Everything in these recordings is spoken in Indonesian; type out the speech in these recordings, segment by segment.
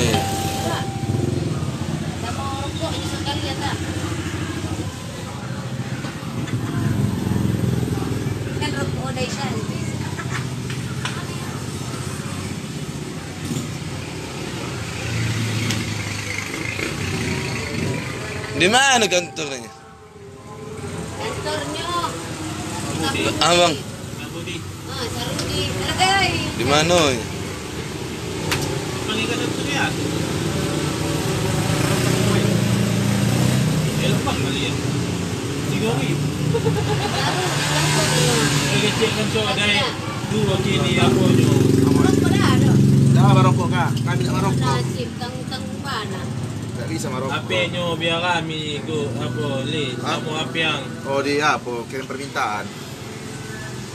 Iya. Nggak mau rokok ini sekali ya tak? Kan rokok udah isan. Di mana kantornya? Kantornya. Abang, Ah, Sarudi. Lagay. di mana? Balikan itu ya. Elpang kali ya. Siguri. Kecil kan so ada dua kini aku jo. Rokok dah ada. Dah marokok kah? Kami nak marokok. Nasib tang mana? Tak bisa marokok. Ape nyo biar kami go apa le. Kamu ape yang Oh dia apa? Kirim permintaan.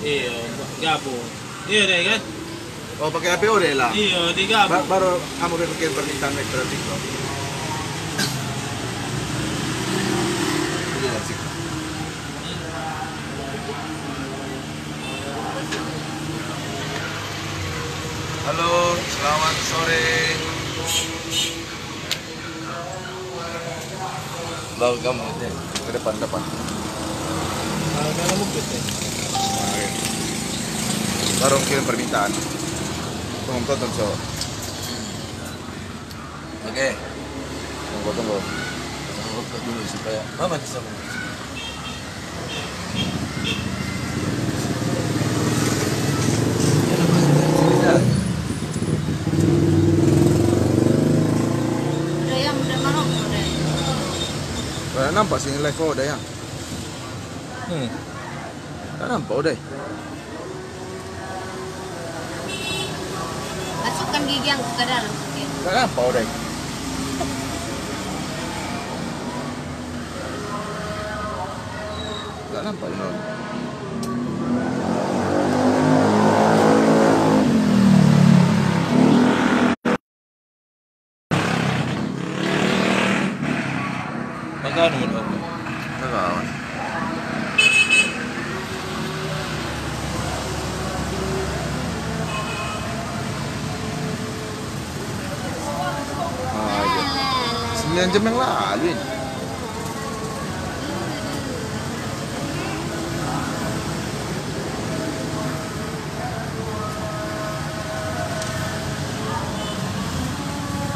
iyo gabo. Iya deh kan? Oh pakai APO deh lah. Iya di gabo. Baru kamu bikin permintaan elektronik loh. Ini lah sih. Halo, selamat sore. Bawa kamu deh. Ke depan. Dalam bukit ya. Baru kirim permintaan. Tonton so. Oke. Tunggu. Rokok dulu supaya mama bisa. Udah yang udah marokok deh. Nampak sini live oh dah ya. Tak nampak dah. Masukkan gigi yang ke dalam. Tak nampak dah. Tak nampak you know. Magkano mo ako? Nakawan. Ah, iya. 9 jam yang lalu ini.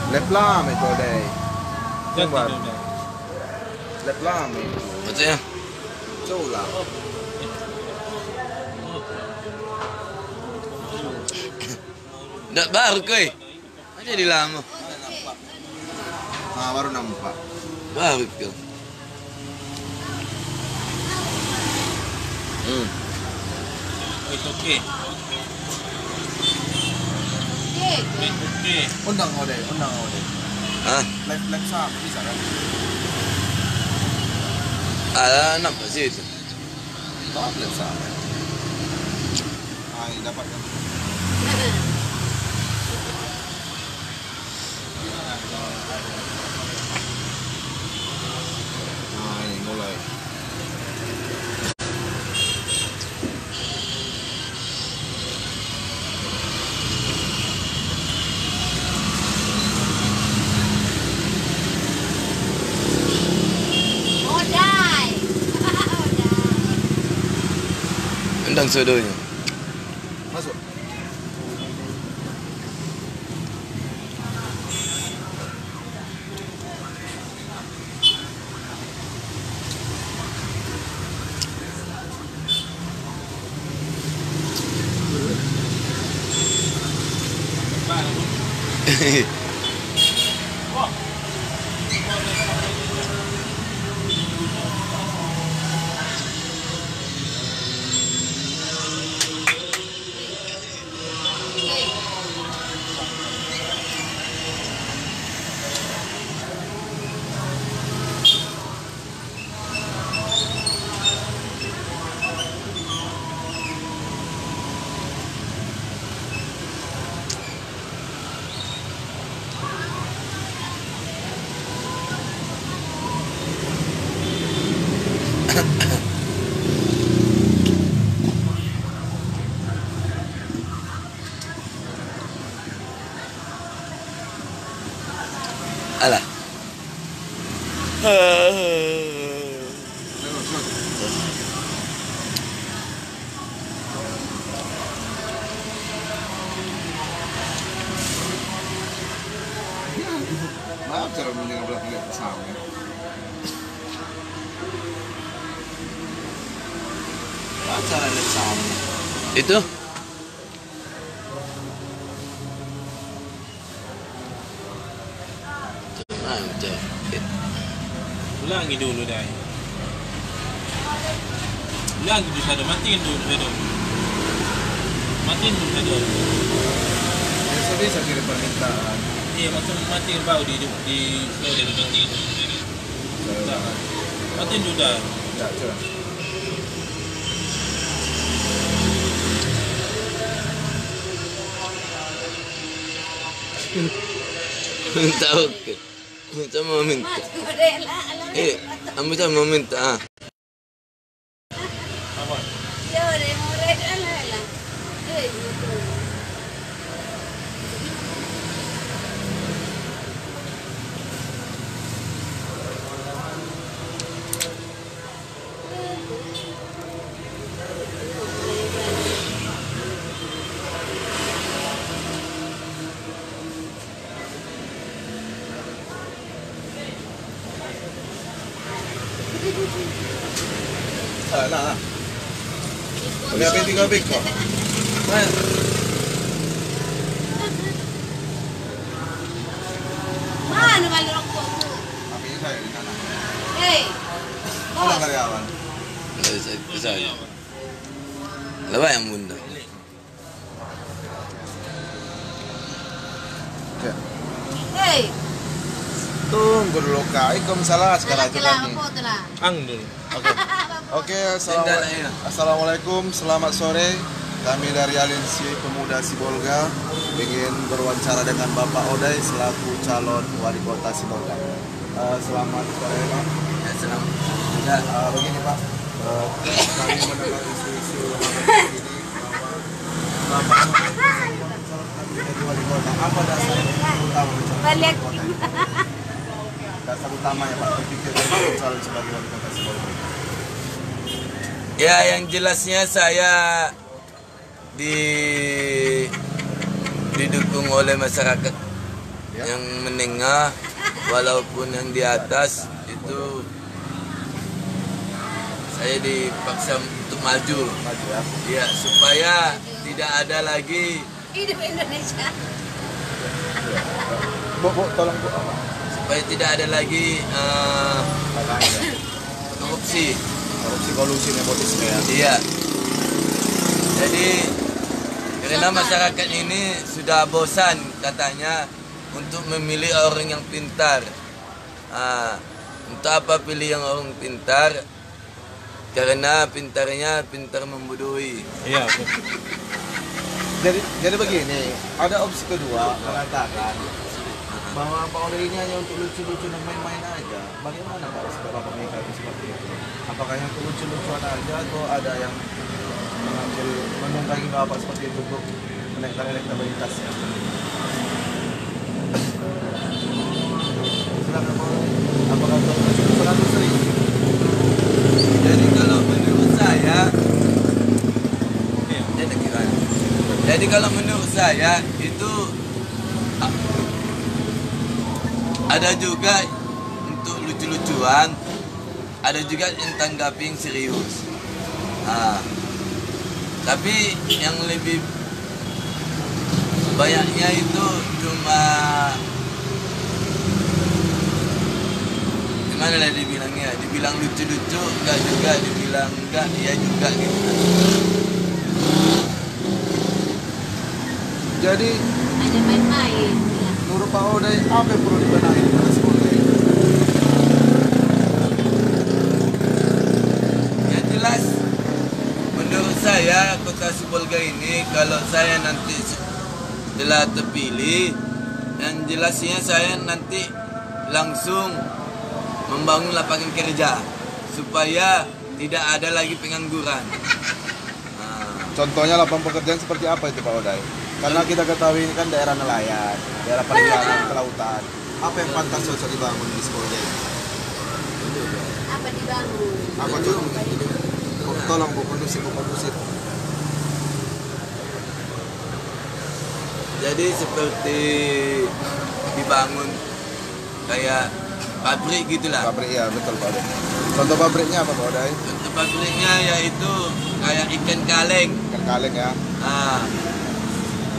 Lep lama itu deh. Ganti Coba. dulu. Lep lama itu. Maksudnya? Coba. Nggak baru koy. Aja di lama. Ah, baru nampak. Baru kau. It's okay. Okay. Undang kau deh. Hah? Live sah bisa kan? Ada nampak sih itu. Tak live sah. Ah, ini dapat kan? Ah, ini mulai. Odai. Endang sodonya. Masuk. Alah. Maaf cara mendengar belah sama. Cara lihat sama. Itu mantap. Ulangi dulu dah. Ulangi dulu Shadow. Matiin dulu Shadow. Matiin dulu Shadow. Bisa kirim permintaan. Iya, matiin bau di slow dulu matiin. Matiin dulu dah. Ya, coba. Tahu ke? Kita mau minta. Mat, modela. Alam Kita mau minta. Apa? Ya, modela. Gitu. Nah. Kami apa tinggal big kok? Mana balik rokok? Apinya saya di sana. Hei, Mana bos. karyawan? Bisa. Lepas yang bunda. Ya. Hei, Tunggu dulu kak. Ikom salah sekarang telah aja nih. apa telah? Ang dulu. Oke, Tindak lah ya. assalamualaikum, selamat sore. Kami dari Aliansi Pemuda Sibolga ingin berwawancara dengan Bapak Oday selaku calon wali kota Sibolga. Selamat sore Pak. Ya, salam. Ya. Begini Pak, kami mendengar isu-isu ini bahwa Bapak Oday calon menjadi wali kota. Apa dasar utama mencalonkan Balik. wali kota ini? Dasar utama ya Pak, berpikir calon sebagai wali kota Sibolga. Ya, yang jelasnya saya didukung oleh masyarakat Ya. yang menengah, walaupun yang di atas itu saya dipaksa untuk maju. Maju ya. Ya, supaya tidak ada lagi, Hidup Indonesia. Bu, tolong Bu apa? supaya tidak ada lagi Apa ya? korupsi. Korupsi, kolusi, nepotisme ya. Iya. Jadi karena masyarakat ini sudah bosan katanya untuk memilih orang yang pintar. Untuk apa pilih yang orang pintar? Karena pintarnya pintar membodohi. Iya. Jadi begini, ada opsi kedua mengatakan bahwa Pak Oday ini hanya untuk lucu-lucu dan main-main aja. Bagaimana Pak Bapak menyikapi seperti itu? Apakah yang untuk lucu-lucuan aja atau ada yang mengambil menunggangi Bapak seperti itu untuk menaikkan elektabilitasnya? Silakan Pak Oday. Apakah untuk lucu-lucuan atau serius? Jadi kalau menurut saya, Iya. jadi kalau menurut saya itu ada juga untuk lucu-lucuan, ada juga yang tanggapi yang serius. Tapi yang lebih banyaknya itu cuma gimana lah dibilangnya, dibilang lucu-lucu enggak juga, dibilang enggak iya juga gitu. Jadi Ada main-main. menurut Pak Oday apa yang perlu dibenahi di kota Sibolga ini? Yang jelas menurut saya kota Sibolga ini kalau saya nanti telah terpilih, yang jelasnya saya nanti langsung membangun lapangan kerja supaya tidak ada lagi pengangguran. Contohnya lapangan pekerjaan seperti apa itu Pak Oday? Karena kita ketahui ini kan daerah nelayan, daerah perairan, kelautan. Apa yang pantas cocok dibangun di Spolga ini? Apa dibangun? Apa tuh? Tolong Bu kondusif. Jadi seperti dibangun kayak pabrik gitulah. Pabrik ya, betul Pak Odai. Contoh pabriknya apa Pak Odai? Contoh pabriknya yaitu kayak ikan kaleng, Ikan kaleng ya,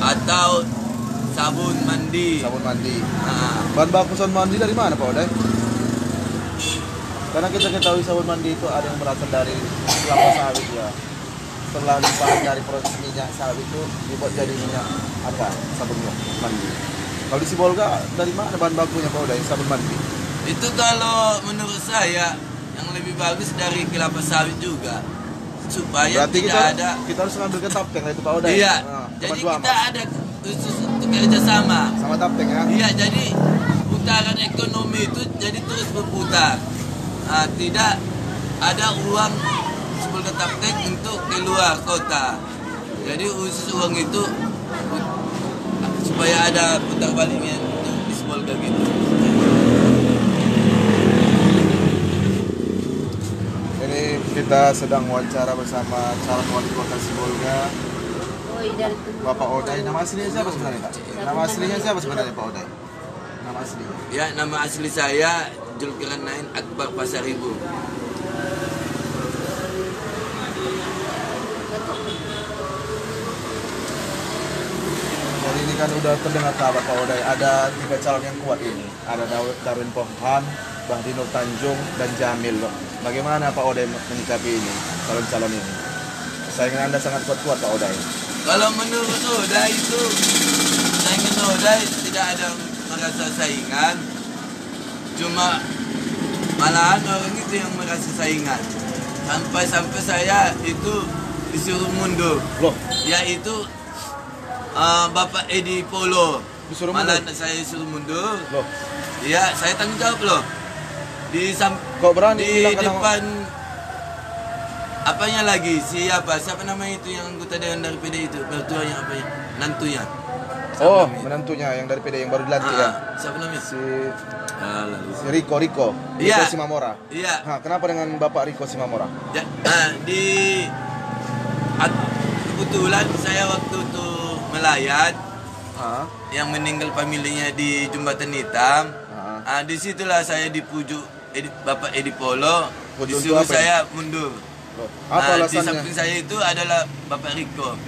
atau sabun mandi. sabun mandi. Ah, Bahan baku sabun mandi dari mana Pak Odai? Karena kita ketahui sabun mandi itu ada yang berasal dari kelapa sawit ya. Setelah limpahan dari proses minyak sawit itu dibuat jadi minyak apa? Sabun mandi. Kalau di Sibolga dari mana bahan bakunya Pak Odai sabun mandi? itu kalau menurut saya yang lebih bagus dari kelapa sawit juga, supaya Berarti tidak ada. kita harus ngambil ke Tapteng itu Pak Odai. Iya, Nah, jadi teman kita ada khusus untuk kerjasama. sama Tapteng ya. Iya, jadi putaran ekonomi itu jadi terus berputar. Tidak ada uang Spolga Tapteng untuk keluar kota. Jadi khusus uang itu supaya ada putar baliknya untuk di Spolga gitu. Ini kita sedang wawancara bersama calon wali kota Sibolga, Oh, dari tubuh. Bapak Odai. Nama aslinya siapa sebenarnya Pak? Nama aslinya siapa sebenarnya Pak Odai? Nama aslinya? Ya, nama asli saya Julkarnain Akbar Pasaribu. Jadi ini kan udah terdengar kabar Pak Odai, ada 3 calon yang kuat ini. Ada Darwin Poham, Bahdi Nur Tanjung, dan Jamil. Bagaimana Pak Odai menyikapi ini, calon-calon ini? Saingan Anda sangat kuat-kuat Pak Odai. Kalau menurut Odai itu, saingan Odai tidak ada merasa saingan, cuma malahan orang itu yang merasa saingan. Sampai-sampai saya itu disuruh mundur, Loh, yaitu Bapak Edi Polo. disuruh Malah mundur? saya suruh mundur. Loh, Ya, saya tanggung jawab loh. kok berani Di bilang ke nama- depan apanya lagi? Siapa namanya itu yang anggota dewan dari PD itu? Mertuanya apa ya? Nantunya. Oh, namanya? menantunya yang dari PD yang baru dilantik ya? Siapa namanya? Si Lalu. Riko Iya. Simamora. Iya. Nah, kenapa dengan Bapak Riko Simamora? Ja, kebetulan saya waktu itu melayat Ah, yang meninggal familinya di Jembatan Hitam. ah. Disitulah saya dipujuk Bapak Edi Polo, Pujuk disuruh untuk apa saya mundur. Loh, apa Di alasannya? samping saya itu adalah Bapak Riko,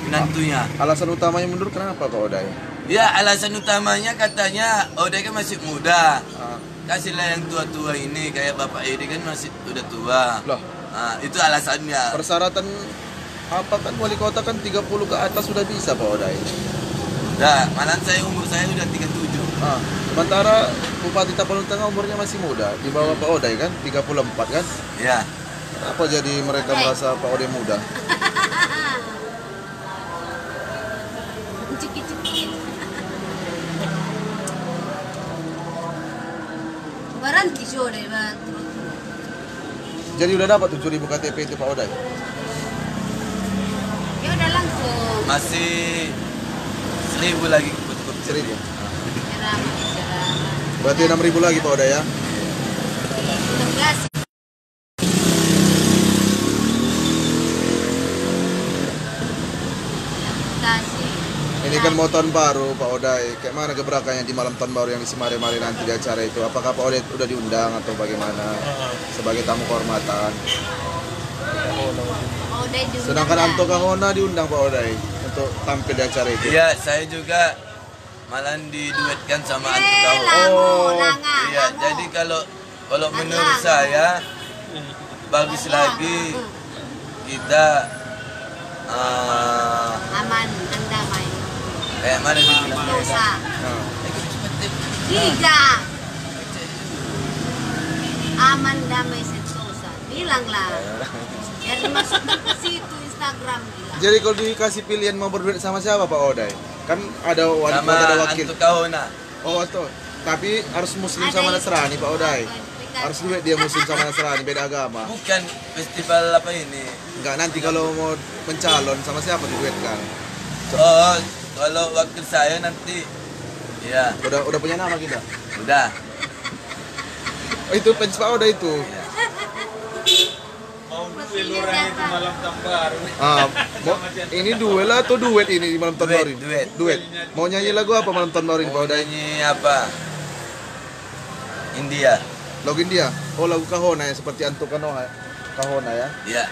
menantunya. Alasan utamanya mundur kenapa Pak Odai? Ya, alasan utamanya katanya Odai kan masih muda. Ah, Kasihlah yang tua-tua ini, kayak Bapak Edi kan masih udah tua. loh, Itu alasannya. persyaratan apa kan wali kota kan 30 ke atas sudah bisa Pak Odai. Nah, malah umur saya udah 37. Ah, sementara Bupati Tapanuli Tengah umurnya masih muda, di bawah Pak Odai kan 34 kan. Ya. Apa jadi mereka merasa Pak Odai muda? Cekit-cekit. Berhenti sore, batu. Jadi udah dapat 7.000 KTP itu Pak Odai. Ya udah langsung. Masih 1.000 lagi ikut-ikut. 1.000. Cerah, cerah. Berarti 6.000 lagi Pak Odai ya. 16. Kasih. Ini kan mau tahun baru Pak Odai. Kayak mana gebrakannya di malam tahun baru yang di Semare-Mare nanti di acara itu? Apakah Pak Odai udah diundang atau bagaimana? Sebagai tamu kehormatan. Oh, udah diundang Sedangkan ya? Anto Kahona diundang Pak Odai untuk tampil di acara itu. Iya, saya juga malah diduetkan sama Anto Kaho. Lango, langa, Iya, lango. jadi kalau menurut saya bagus lagi kita Aman, damai. kayak mana dibilang? Dosa. Nah, Tiga. Aman, damai, sentosa. Bilanglah. Biar masuk ke situ Instagram bilang. jadi kalau dikasih pilihan mau berduet sama siapa Pak Odai? Kan ada wali Sama kota, ada wakil. Anto Kahona. Oh, Anto. Tapi harus Muslim Ada sama itu. Nasrani Pak Odai. Harus duet dia Muslim sama Nasrani, beda agama. Bukan festival apa ini? Enggak, nanti kalau mau mencalon sama siapa diduetkan? Oh, kalau wakil saya nanti ya Udah punya nama kita. Udah. Itu fans Pak Oda itu. Ya. Mau duel Maksudnya orang itu siapa? malam tahun baru. Ini duel atau duet ini di malam tahun Duet, baru? ini? duet. Duet. Mau nyanyi lagu apa malam tahun baru ini Pak Mau Oda? nyanyi apa? India. Lagu India. Oh, lagu Kahona ya, seperti Antuk Kanoha. Kahona ya. Ya.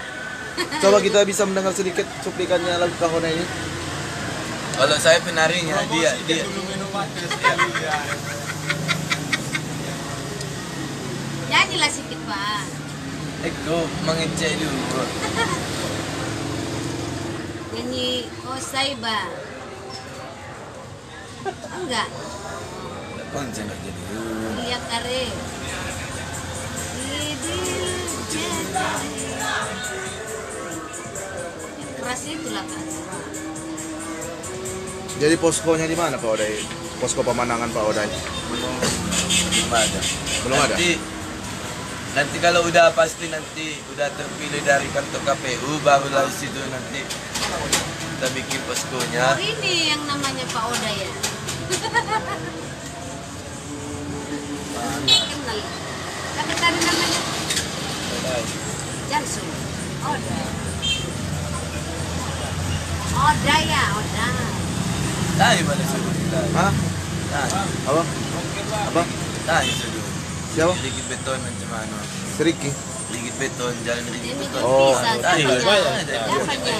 Coba kita bisa mendengar sedikit cuplikannya lagu Kahona ini. Kalau saya penarinya dia. Dulu minumannya sekali ya. Nyanyilah sedikit, Pak. Aku mengecek dulu. Nyanyi Oh Saiba. Enggak. Pun saya nak jadi. Iya kare. Keras itulah kan. Jadi poskonya di mana Pak Oda? Posko pemandangan Pak Oda. Belum ada. Belum ada? Nanti kalau udah pasti nanti udah terpilih dari kantor KPU barulah di situ nanti kita bikin poskonya. Oh ini yang namanya Pak Oda ya. Kenal. Kata tadi namanya Jansun. Oda. Oda ya, Oda. Tanya pada suruh kita. Hah? Tanya. Apa? Apa? Tanya suruh. Siapa? Sedikit beton macam mana? Seriki. Sedikit beton, jalan sedikit Ini beton. Oh, bisa tanya. semuanya. Apanya?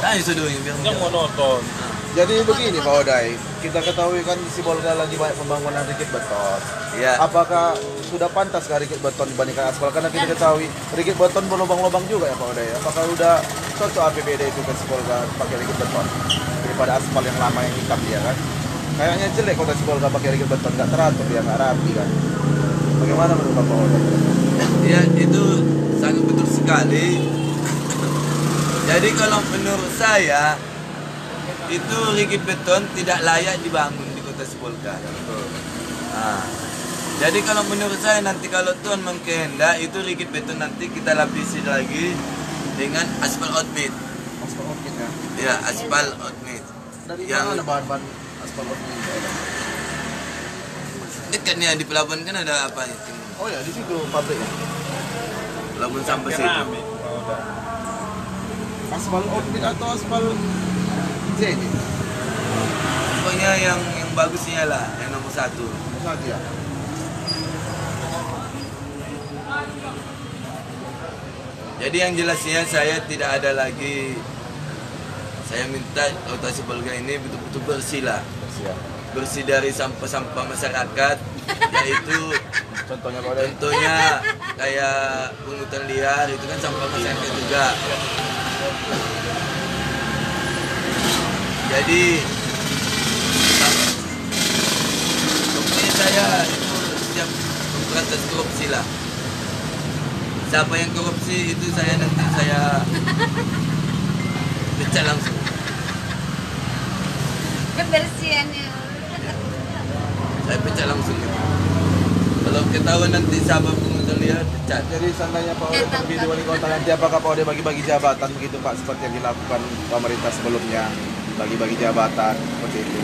Tanya suruh yang bilang. Yang monoton. Jadi begini Pak Odai, kita ketahui kan di Sibolga lagi banyak pembangunan rikit beton. Ya. Apakah sudah pantas kah rikit beton dibandingkan aspal? Karena kita ketahui rikit beton berlubang-lubang juga ya Pak Odai. Apakah udah cocok APBD itu ke Sibolga pakai rikit beton daripada aspal yang lama yang hitam dia kan? Kayaknya jelek kota Sibolga pakai rikit beton, nggak teratur dia, nggak rapi kan? Bagaimana menurut Pak Odai? Ya itu sangat betul sekali. Jadi kalau menurut saya itu rigid beton tidak layak dibangun di kota Sibolga. Nah, jadi kalau menurut saya nanti kalau Tuhan mengkehendak itu rigid beton nanti kita lapisi lagi dengan aspal outmit. Aspal outfit ya? Ya aspal outmit. Dari Yang- mana bahan-bahan aspal outfit? Dekatnya di pelabuhan kan ada apa itu? Oh ya, di situ pabriknya. Pelabuhan sampai situ. Keramik. Oh, udah. Aspal outfit atau aspal Z ini? Pokoknya yang bagusnya lah, yang nomor 1. Satu ya? Jadi yang jelasnya saya tidak ada lagi. Saya minta kota Sibolga ini betul-betul bersih lah. Siap. Bersih dari sampah-sampah masyarakat, yaitu Contohnya Pak Odai. contohnya kayak pungutan liar itu kan sampah masyarakat juga. Jadi pokoknya saya itu siap memberantas korupsi lah. Siapa yang korupsi itu saya nanti saya pecat langsung. Kebersihannya. Saya pecat langsung. Kalau ketahuan nanti siapa pungutan liar pecat. Jadi seandainya Pak Odai terpilih wali kota nanti apakah Pak Odai bagi-bagi jabatan begitu Pak seperti yang dilakukan pemerintah sebelumnya, bagi-bagi jabatan seperti itu?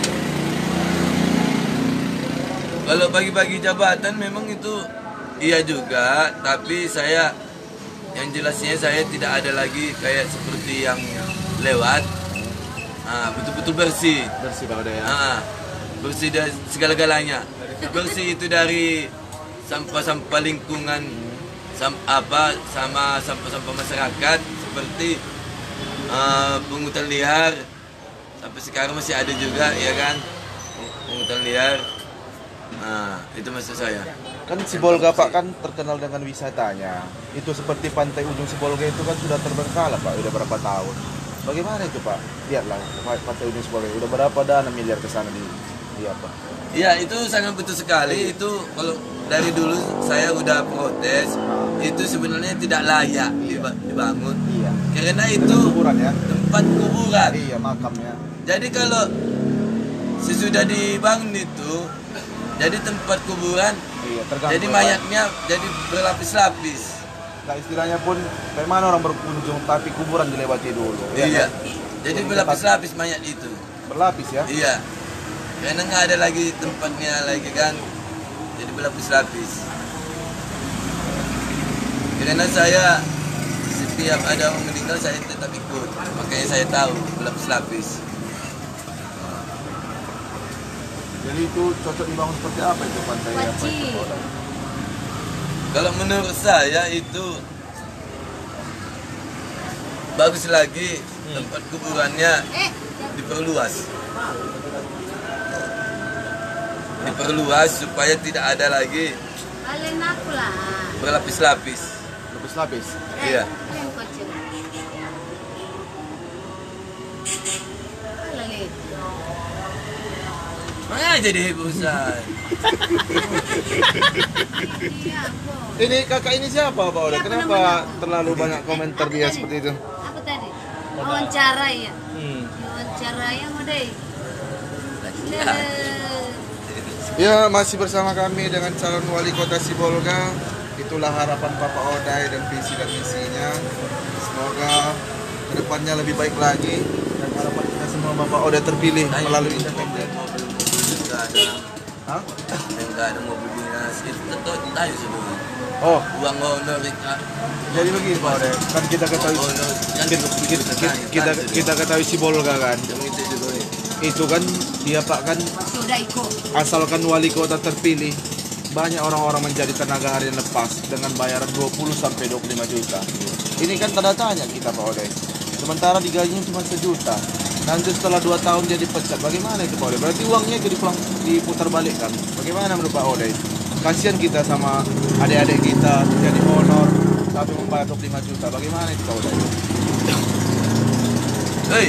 Kalau bagi-bagi jabatan memang itu iya juga, tapi saya yang jelasnya saya tidak ada lagi kayak seperti yang lewat. Betul-betul bersih. Bersih Pak Odai ya. Bersih dari segala-galanya. Bersih itu dari sampah-sampah lingkungan sama sampah-sampah masyarakat seperti pungutan liar. Sampai sekarang masih ada juga ya kan pungutan liar. Itu maksud saya. Kan Sibolga Pak kan terkenal dengan wisatanya. Itu seperti pantai ujung Sibolga itu kan sudah terbengkalai Pak, udah berapa tahun. Bagaimana itu Pak? Lihatlah pantai ujung Sibolga udah berapa dana miliar ke sana di apa? Iya itu sangat betul sekali. Itu kalau dari dulu saya udah protes. Itu sebenarnya tidak layak dibangun. Iya. Karena itu Itu kuburan ya. tempat kuburan. Iya, makamnya. Jadi kalau sesudah dibangun itu jadi tempat kuburan. Iya, terganggu. Jadi ya, Pak. mayatnya jadi berlapis-lapis. Nah, istilahnya pun bagaimana orang berkunjung tapi kuburan dilewati dulu. ya Iya. kan? Jadi berlapis-lapis mayat itu. Berlapis ya. Iya. Karena nggak ada lagi tempatnya lagi kan. jadi berlapis-lapis. Karena saya setiap ada orang meninggal saya tetap ikut, makanya saya tahu berlapis-lapis. Jadi itu cocok dibangun seperti apa itu pantai apa itu? Wajib. Kalau menurut saya itu bagus lagi tempat kuburannya diperluas. Diperluas supaya tidak ada lagi Balen aku lah. berlapis-lapis. Lapis-lapis. Iya. Yang kecil. Lali. Mana jadi hebosan? Iya, kok. Ini kakak ini siapa Pak Oda? Iya, Kenapa benar-benar. terlalu banyak komentar Apa dia tadi? seperti itu? Apa tadi? Wawancara ya. Hmm. Wawancara yang udah. Ya, masih bersama kami dengan calon wali kota Sibolga. Itulah harapan Bapak Odai dan visi dan misinya. Semoga kedepannya lebih baik lagi dan harapan kita semua Bapak Odai terpilih melalui independen. Enggak ada, Hah? enggak ada mobil dinas. Itu tetap tahu sebelumnya. Oh, Uang honor jadi begini Pak Odai. Kan kita ketahui honor yang kita ketahui Sibolga kan. yang itu juga ya. Itu kan dia Pak kan Sudah ikut. asalkan wali kota terpilih banyak orang-orang menjadi tenaga harian lepas dengan bayaran 20 sampai 25 juta. Ini kan tanda tanya kita Pak Odai. Sementara digajinya cuma 1 juta. Nanti setelah 2 tahun dia dipecat. Bagaimana itu Pak Odai? Berarti uangnya jadi diputar balik kan? Bagaimana menurut Pak Odai? Kasihan kita sama adik-adik kita jadi honor tapi membayar 25 juta. Bagaimana itu Pak Odai? Hei.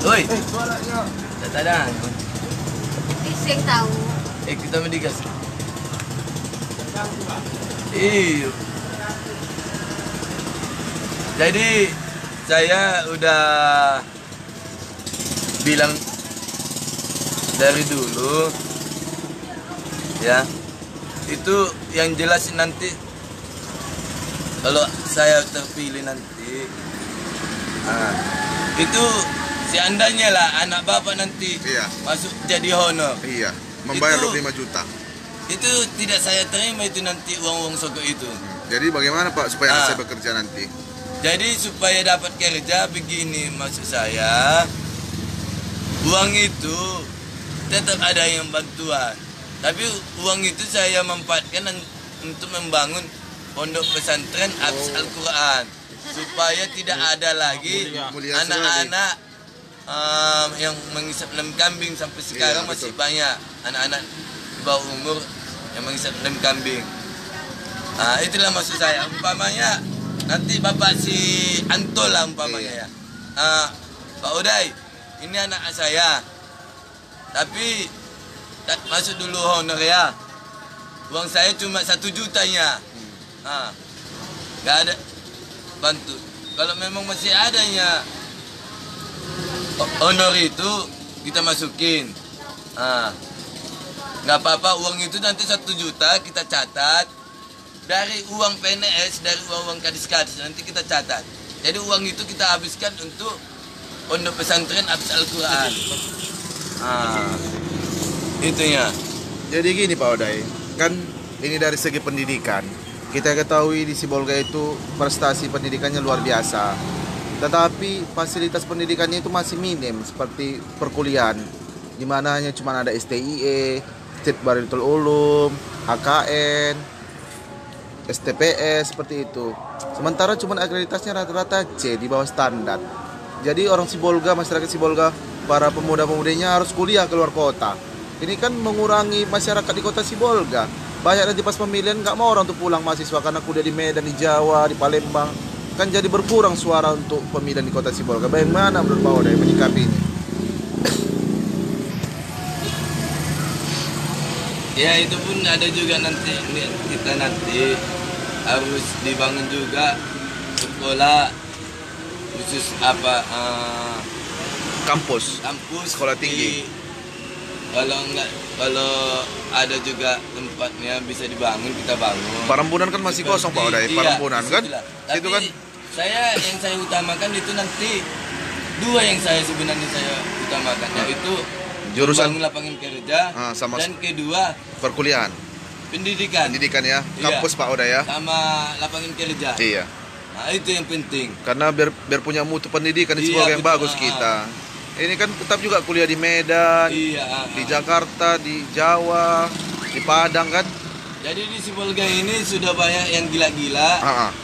Hei. Suaranya. Tak ada. Iseng tahu. Kita mendigas. Iya. Jadi saya udah bilang dari dulu ya, itu yang jelas nanti kalau saya terpilih nanti, itu seandainya lah anak bapak nanti Iya. masuk jadi honor, Iya, membayar Itu- 25 juta. itu tidak saya terima itu nanti uang-uang sogok itu. Jadi bagaimana Pak supaya Ah. saya bekerja nanti? Jadi supaya dapat kerja begini maksud saya, uang itu tetap ada yang bantuan, tapi uang itu saya manfaatkan untuk membangun pondok pesantren Abs Al-Quran supaya tidak ada lagi Mulia anak-anak yang mengisap lem kambing. Sampai sekarang Iya, masih betul. banyak anak-anak di bawah umur yang mengisap lem kambing. Itulah maksud saya. Umpamanya nanti bapak si Antol lah umpamanya ya. Pak Odai, ini anak saya. Tapi tak masuk dulu honor ya. Uang saya cuma 1 jutanya. Nggak ada bantu. Kalau memang masih adanya honor itu kita masukin. Nggak apa-apa, uang itu nanti 1 juta kita catat dari uang PNS, dari uang kadis-kadis nanti kita catat. Jadi uang itu kita habiskan untuk pondok pesantren Abs Al-Quran. Itunya. Jadi gini Pak Odai, kan ini dari segi pendidikan. Kita ketahui di Sibolga itu prestasi pendidikannya luar biasa. Tetapi fasilitas pendidikannya itu masih minim seperti perkuliahan, di mana hanya cuma ada STIE, State Baritul Ulum, HKN, STPS seperti itu. Sementara cuma akreditasnya rata-rata C di bawah standar. Jadi orang Sibolga, masyarakat Sibolga, para pemuda-pemudanya harus kuliah keluar kota. Ini kan mengurangi masyarakat di kota Sibolga. Banyak nanti pas pemilihan nggak mau orang untuk pulang mahasiswa karena kuliah di Medan, di Jawa, di Palembang. Kan jadi berkurang suara untuk pemilihan di kota Sibolga. Bagaimana menurut Pak Odai menyikapi ini? Ya itu pun ada juga nanti kita nanti harus dibangun juga sekolah khusus Kampus. kampus Sekolah tinggi. Kalau ada juga tempatnya bisa dibangun kita bangun. Parambunan kan masih kosong Pak Odai. Parambunan kan? Tapi Itu kan yang saya utamakan itu nanti 2 yang saya sebenarnya saya utamakan, yaitu Jurusan membangun lapangan kerja, sama dan kedua perkuliahan. pendidikan. Pendidikan ya. Iya. Kampus Pak Oda ya. Sama lapangan kerja. Iya. Nah, itu yang penting. Karena biar punya mutu pendidikan di Iya, sekolah yang betul. bagus kita. Ini kan tetap juga kuliah di Medan, Iya. di Jakarta, di Jawa, di Padang kan. Jadi di Sibolga ini sudah banyak yang gila-gila.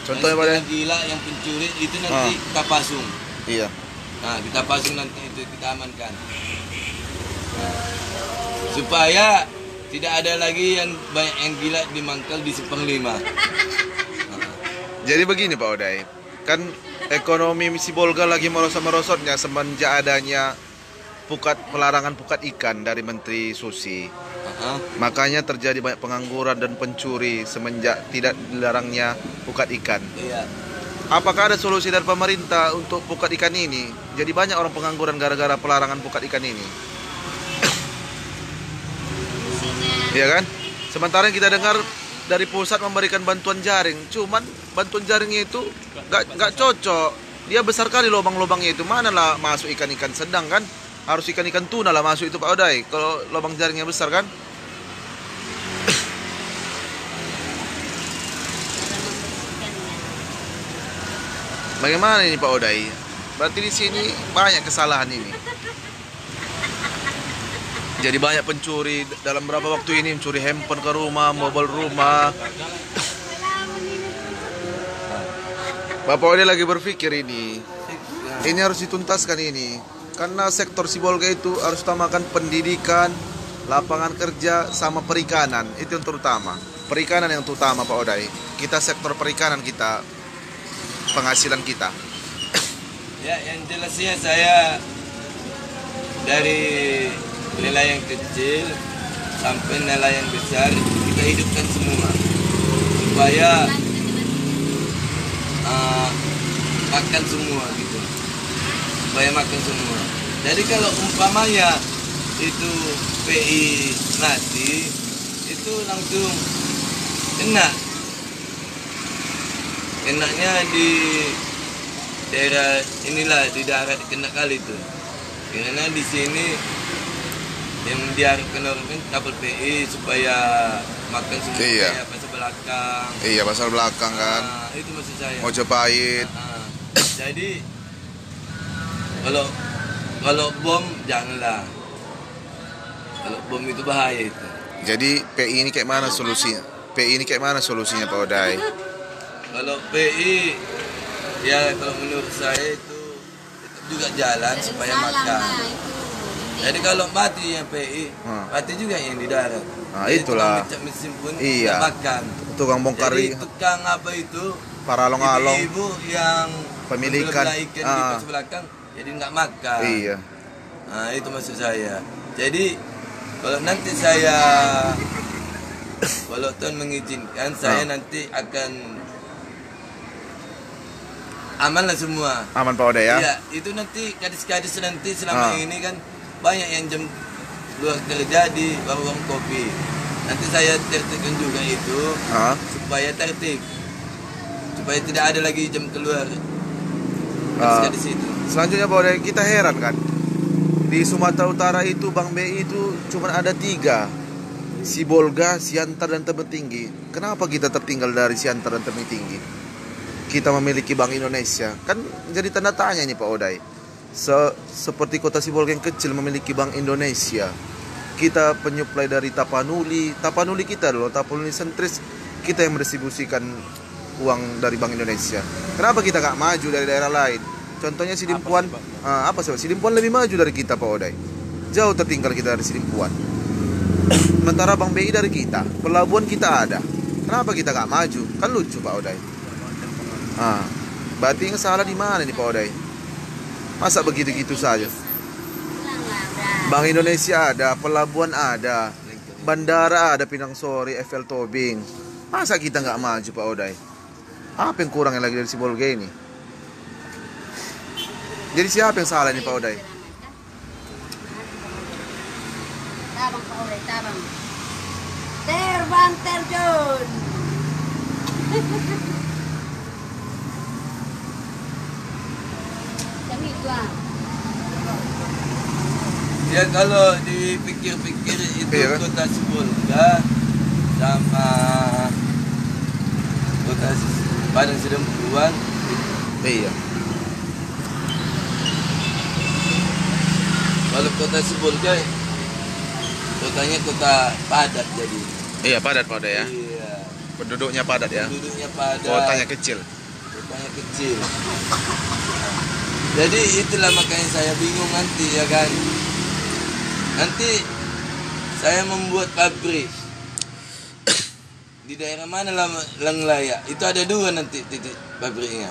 Contohnya yang pada gila, yang pencuri itu nanti kita pasung. iya. Nah, kita pasung nanti itu kita amankan. Supaya tidak ada lagi yang banyak yang gila di Mangkal di Simpang 5. Jadi begini Pak Odai, kan ekonomi Sibolga lagi merosot-merosotnya semenjak adanya pelarangan pukat ikan dari Menteri Susi. Makanya terjadi banyak pengangguran dan pencuri semenjak tidak dilarangnya pukat ikan. Iya. Apakah ada solusi dari pemerintah untuk pukat ikan ini? Jadi banyak orang pengangguran gara-gara pelarangan pukat ikan ini. Iya kan? Sementara yang kita dengar dari pusat memberikan bantuan jaring, cuman bantuan jaringnya itu nggak cocok. Dia besar kali lubang-lubangnya itu. Mana lah masuk ikan-ikan sedang kan? Harus ikan-ikan tuna lah masuk itu Pak Odai. Kalau lubang jaringnya besar kan? Bagaimana ini Pak Odai? Berarti di sini banyak kesalahan ini. Jadi banyak pencuri dalam berapa waktu ini mencuri handphone ke rumah, mobil rumah. Bapak Odai lagi berpikir ini harus dituntaskan ini. Karena sektor Sibolga itu harus utamakan pendidikan, lapangan kerja, sama perikanan. Itu yang terutama. Perikanan yang terutama Pak Odai. Kita sektor perikanan kita, penghasilan kita. Ya, yang jelasnya saya dari nelayan kecil sampai nelayan besar kita hidupkan semua supaya makan semua gitu, supaya makan semua. Jadi kalau umpamanya itu PI mati, itu langsung enaknya di daerah inilah, di darat kena kali itu. Karena di sini yang diharapkan orang kan kapal PI supaya makan semua. Iya. Kayak pasar belakang. Iya, pasar belakang kan. Itu maksud saya. Mojopahit. Jadi kalau bom janganlah. Kalau bom itu bahaya itu. Jadi PI ini kayak mana solusinya? PI ini kayak mana solusinya Pak Odai? Kalau PI ya kalau menurut saya itu tetap juga jalan supaya makan. Jadi kalau mati yang PI, mati juga yang di darat. Nah, jadi itulah. tukang mesin pun Iya. makan. Tukang bongkar Jadi tukang apa itu? paralong-along. Ibu yang Pemilikan. belah ikan di pos belakang, jadi nggak makan. Iya. Nah, itu maksud saya. Jadi kalau nanti saya kalau Tuhan mengizinkan, saya nanti akan aman lah semua. Aman Pak Odai ya? Iya, itu nanti gadis-gadis nanti selama ini kan banyak yang jam luar kerja di warung kopi. Nanti saya tertibkan juga itu supaya tertib, supaya tidak ada lagi jam keluar gadis-gadis itu. Selanjutnya Pak Odai, kita heran kan, di Sumatera Utara itu Bank BI itu cuma ada 3, Sibolga, Siantar, dan Tebing Tinggi. Kenapa kita tertinggal dari Siantar dan Tebing Tinggi? Kita memiliki Bank Indonesia, kan jadi tanda tanya nih Pak Odai. Seperti kota Sibolga yang kecil memiliki Bank Indonesia. Kita penyuplai dari Tapanuli kita loh, Tapanuli sentris, kita yang mendistribusikan uang dari Bank Indonesia. Kenapa kita gak maju dari daerah lain? Contohnya Sidimpuan, apa sih? Sidimpuan lebih maju dari kita Pak Odai. Jauh tertinggal kita dari Sidimpuan. Sementara Bank BI dari kita, pelabuhan kita ada. Kenapa kita gak maju? Kan lucu Pak Odai. Berarti yang salah di mana nih Pak Odai? Masa begitu-gitu saja? Bank Indonesia ada, pelabuhan ada, bandara ada, Pinang Sori, Eiffel Tobing. Masa kita nggak maju Pak Odai? Apa yang kurang lagi dari Sibolga ini? Jadi siapa yang salah nih Pak Odai? Tabang Pak Odai, tabang. Terbang terjun. Kami itu Ya kalau dipikir-pikir itu Iya kan? kota Sibolga sama kota Padang Sidempuan. Iya. Kalau kota Sibolga kotanya kota padat jadi. Iya, padat Pak Oday ya. Iya. Penduduknya padat ya. Penduduknya padat. Kotanya kecil. Kotanya kecil. Jadi itulah makanya saya bingung nanti ya kan. Nanti saya membuat pabrik di daerah mana yang layak. Itu ada 2 nanti titik pabriknya.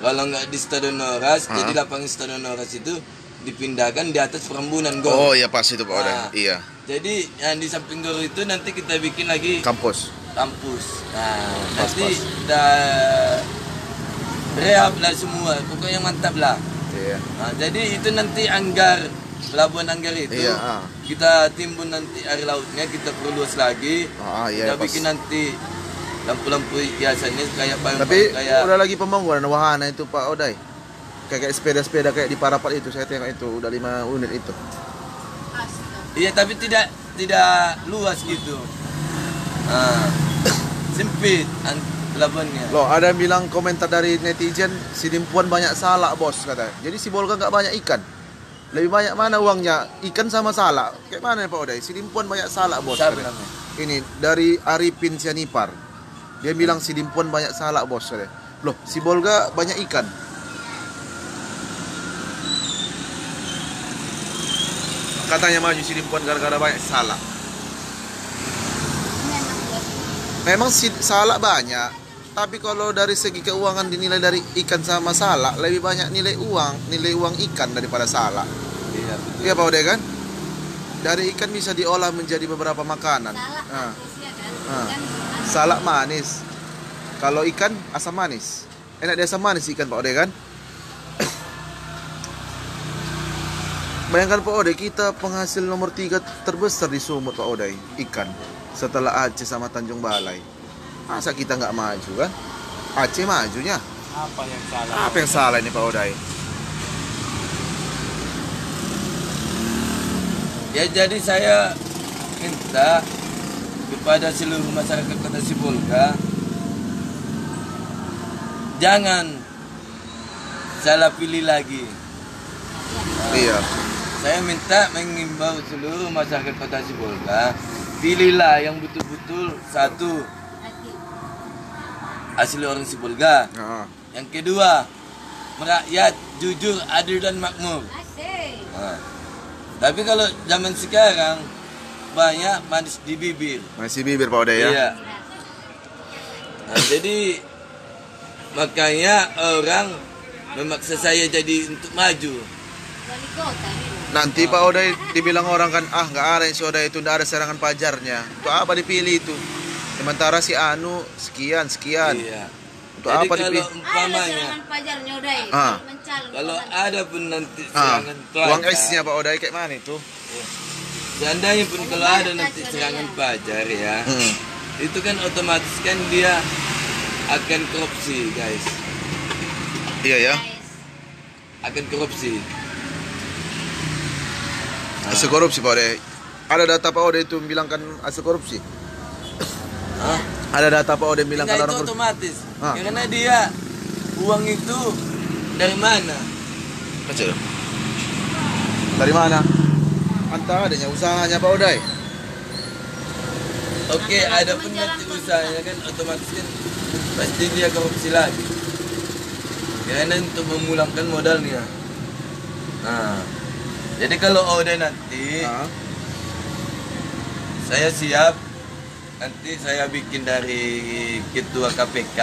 Kalau nggak di Stadion Noras, jadi lapangan Stadion Noras itu dipindahkan di atas Perambunan Oh Gor. iya pas itu Pak Oday. Nah, Iya. Jadi yang di samping Gor itu nanti kita bikin lagi Kampus. kampus. Nah, Pas, nanti pas. kita rehab lah semua. Pokoknya mantap lah. Iya. Nah, jadi itu nanti Pelabuhan Anggar itu Iya, kita timbun nanti air lautnya, kita perluas lagi. Iya Kita pas. bikin nanti lampu-lampu hiasannya kayak Tapi kayak udah lagi pembangunan wahana itu Pak Oday. Kayak sepeda-sepeda kayak di Parapat itu saya tengok itu udah 5 unit itu. Astaga. iya tapi tidak luas gitu. Nah, sempit pelabuhannya. Loh, ada yang bilang komentar dari netizen Sidimpuan banyak salak bos kata. Jadi Sibolga nggak banyak ikan. Lebih banyak mana uangnya? Ikan sama salak. Kayak mana Pak Oday? Sidimpuan banyak salak bos. Siapa Kata. namanya? Ini dari Arifin Sianipar. Dia bilang Sidimpuan banyak salak bos. Kata. Loh, Sibolga banyak ikan. Katanya maju Sidimpuan gara-gara banyak salak. Ini anak buat Memang salak banyak, tapi kalau dari segi keuangan dinilai dari ikan sama salak lebih banyak nilai uang ikan daripada salak. Iya betul. Iya Pak Oday kan? Dari ikan bisa diolah menjadi beberapa makanan. salah Ah, manis ya kan. Ah. Kan salak manis. Kalau ikan asam manis. Enak dia asam manis ikan Pak Oday kan? Bayangkan Pak Oday, kita penghasil nomor 3 terbesar di Sumut Pak Oday, ikan. Setelah Aceh sama Tanjung Balai. Masa kita nggak maju kan? Aceh majunya. Apa yang salah? Apa yang salah ini Pak Oday? Ya jadi saya minta kepada seluruh masyarakat Kota Sibolga, jangan salah pilih lagi. Iya. Saya minta mengimbau seluruh masyarakat Kota Sibolga, pilihlah yang betul-betul satu hati. asli orang Sibolga. Nah, Yang kedua, merakyat jujur, adil dan makmur. Asik. Nah, tapi kalau zaman sekarang banyak manis di bibir. masih bibir Pak Oday ya. Iya. Nah, jadi makanya orang memaksa saya jadi untuk maju. Wali kota ini. Nanti Pak Oday dibilang orang kan, nggak ada yang Oday itu, nggak ada serangan pajarnya. Untuk apa dipilih itu? Sementara si Anu sekian. Iya. Untuk Jadi apa kalau dipilih? Ada umpamanya, serangan pajarnya udah. Ah. Mencalon. kalau ada pun nanti Ah, serangan uang pelajar, X-nya Pak Oday kayak mana itu? seandainya pun kalau ada nanti serangan pajar ya, itu kan otomatis kan dia akan korupsi guys, Iya ya. akan korupsi. Hasil korupsi Pak Oday. Ada data Pak Oday itu bilangkan hasil korupsi? Hah? Ada data Pak Oday bilangkan Nah, orang itu korupsi? otomatis. Ah. Karena dia uang itu dari mana? Kecil. Dari mana? Antara adanya usahanya Pak Oday. Oke, ada pun nanti usahanya kan otomatis kan pasti dia korupsi lagi. Karena untuk memulangkan modalnya. Nah, jadi kalau udah nanti Nah, saya siap. Nanti saya bikin dari ketua KPK,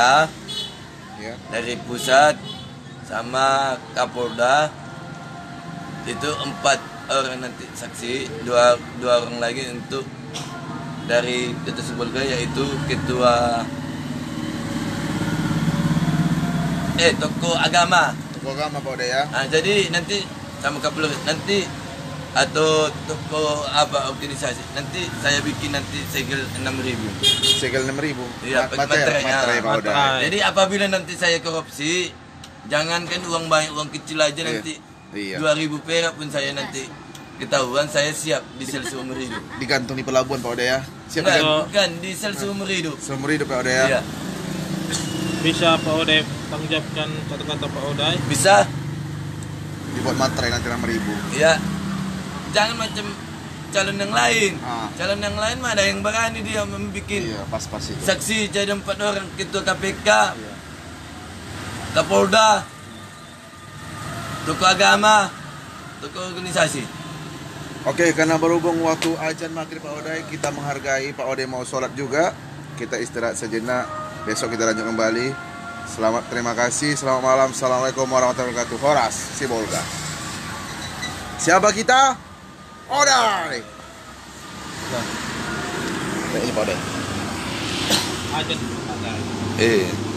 ya. dari pusat, sama Kapolda. Itu 4 orang nanti saksi, dua orang lagi untuk dari Kota Sibolga, yaitu ketua tokoh agama. Tokoh agama Pak Oday ya. Nah, jadi nanti sama Kapolda nanti atau toko apa organisasi nanti saya bikin nanti segel 6.000. Segel 6.000. Iya, Materai Pak Oday. Materai. Jadi apabila nanti saya korupsi, jangankan uang banyak, uang kecil aja Iya. nanti Iya. 2.000 perak pun saya nanti ketahuan saya siap di sel seumur hidup. Digantung di pelabuhan Pak Ode ya. Siap Bukan, aja. bukan di sel seumur hidup. Seumur hidup Pak Ode ya. Iya. Bisa Pak Ode tanggapkan kata-kata Pak Ode? Bisa. Dibuat materai nanti 6.000. Iya. Jangan macam calon yang lain. Ah. Calon yang lain mah ada yang berani dia membuat Iya, pas-pas itu. saksi jadi 4 orang, ketua KPK, Iya. Kapolda, tokoh agama, tokoh organisasi. Oke, karena berhubung waktu azan maghrib Pak Ode, kita menghargai Pak Ode mau sholat juga. Kita istirahat sejenak. Besok kita lanjut kembali. Selamat, terima kasih. Selamat malam. Assalamualaikum warahmatullahi wabarakatuh. Horas Sibolga. Siapa kita? Ode. Ini Pak Ode. Ajan ada. Eh.